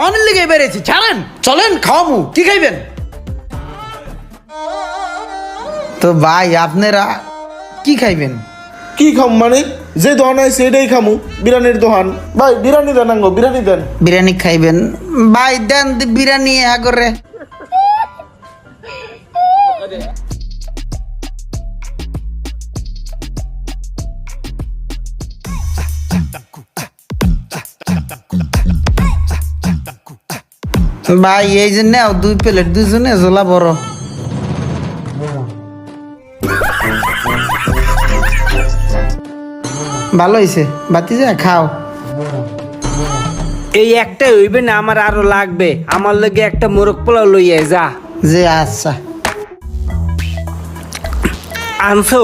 অনেক লেগে বেড়েছি, ছাড়েন, চলেন খাওয়ামু। কি খাইবেন? তো ভাই আপনারা কি খাইবেন? কি খাম মানে যে দোকান আছে এটাই খামু, বিরিয়ানির দোকান। ভাই বিরিয়ানি দেন, আঙ্গো বিরিয়ানি দেন। বিরিয়ানি খাইবেন? ভাই দেন বিরিয়ানি করে। ভাই এই যে নেও 2 প্লেট, দুজনে ঝোলা বড়। ভালো হয়েছে, বাতি যা খাও। এই একটা হইবে না, আমার আরো লাগবে। আমার লগে একটা মোরগ পোলাও লইয়া যা। যে আচ্ছা আনছো?